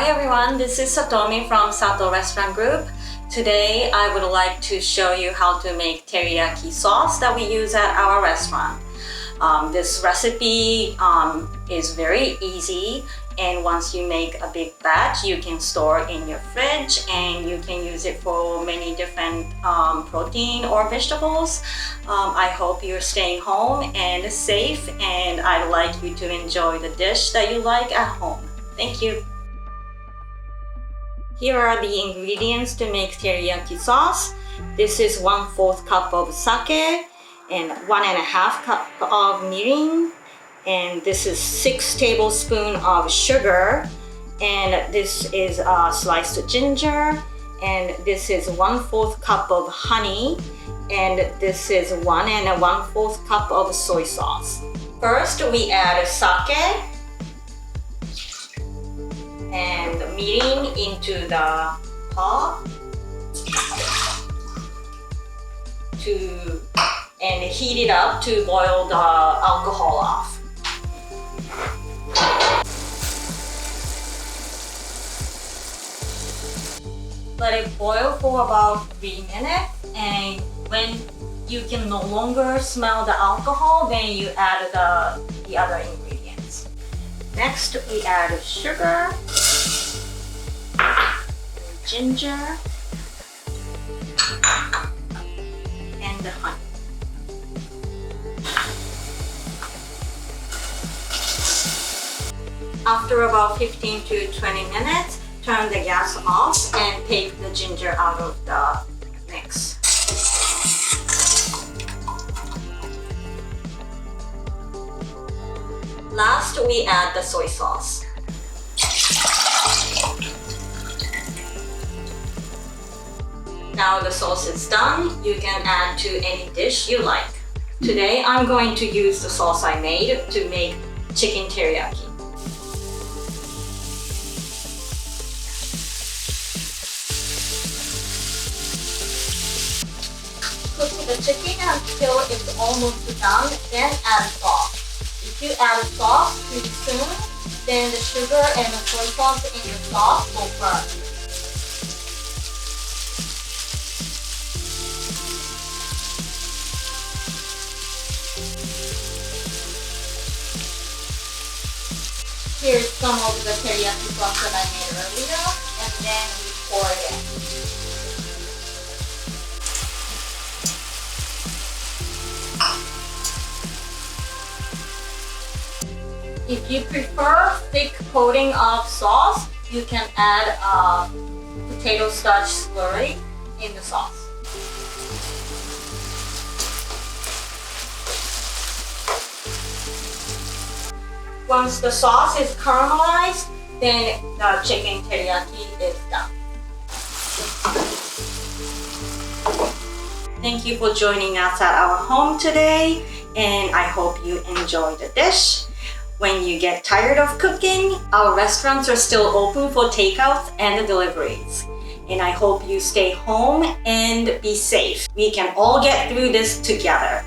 Hi everyone, this is Satomi from SATO Restaurant Group. Today I would like to show you how to make teriyaki sauce that we use at our restaurant. This recipe is very easy, and once you make a big batch, you can store in your fridge and you can use it for many different protein or vegetables. I hope you're staying home and safe, and I'd like you to enjoy the dish that you like at home. Thank you. Here are the ingredients to make teriyaki sauce. This is 1/4 cup of sake and 1.5 cup of mirin, and this is 6 tablespoons of sugar, and this is sliced ginger, and this is 1/4 cup of honey, and this is 1 1/4 cup of soy sauce. First, we add sake and mirin into the pot and heat it up to boil the alcohol off. Let it boil for about 3 minutes, and when you can no longer smell the alcohol, then you add the other ingredients. Next, we add sugar, ginger, and the honey. After about 15 to 20 minutes, turn the gas off and take the ginger out of the mix. Last, we add the soy sauce. Now the sauce is done, you can add to any dish you like. Today, I'm going to use the sauce I made to make chicken teriyaki. Cook the chicken until it's almost done, then add sauce. If you add sauce too soon, then the sugar and the soy sauce in the sauce will burn. Here's some of the teriyaki sauce that I made earlier, and then we pour it in. If you prefer thick coating of sauce, you can add potato starch slurry in the sauce. Once the sauce is caramelized, then the chicken teriyaki is done. Thank you for joining us at our home today, and I hope you enjoy the dish. When you get tired of cooking, our restaurants are still open for takeouts and deliveries. And I hope you stay home and be safe. We can all get through this together.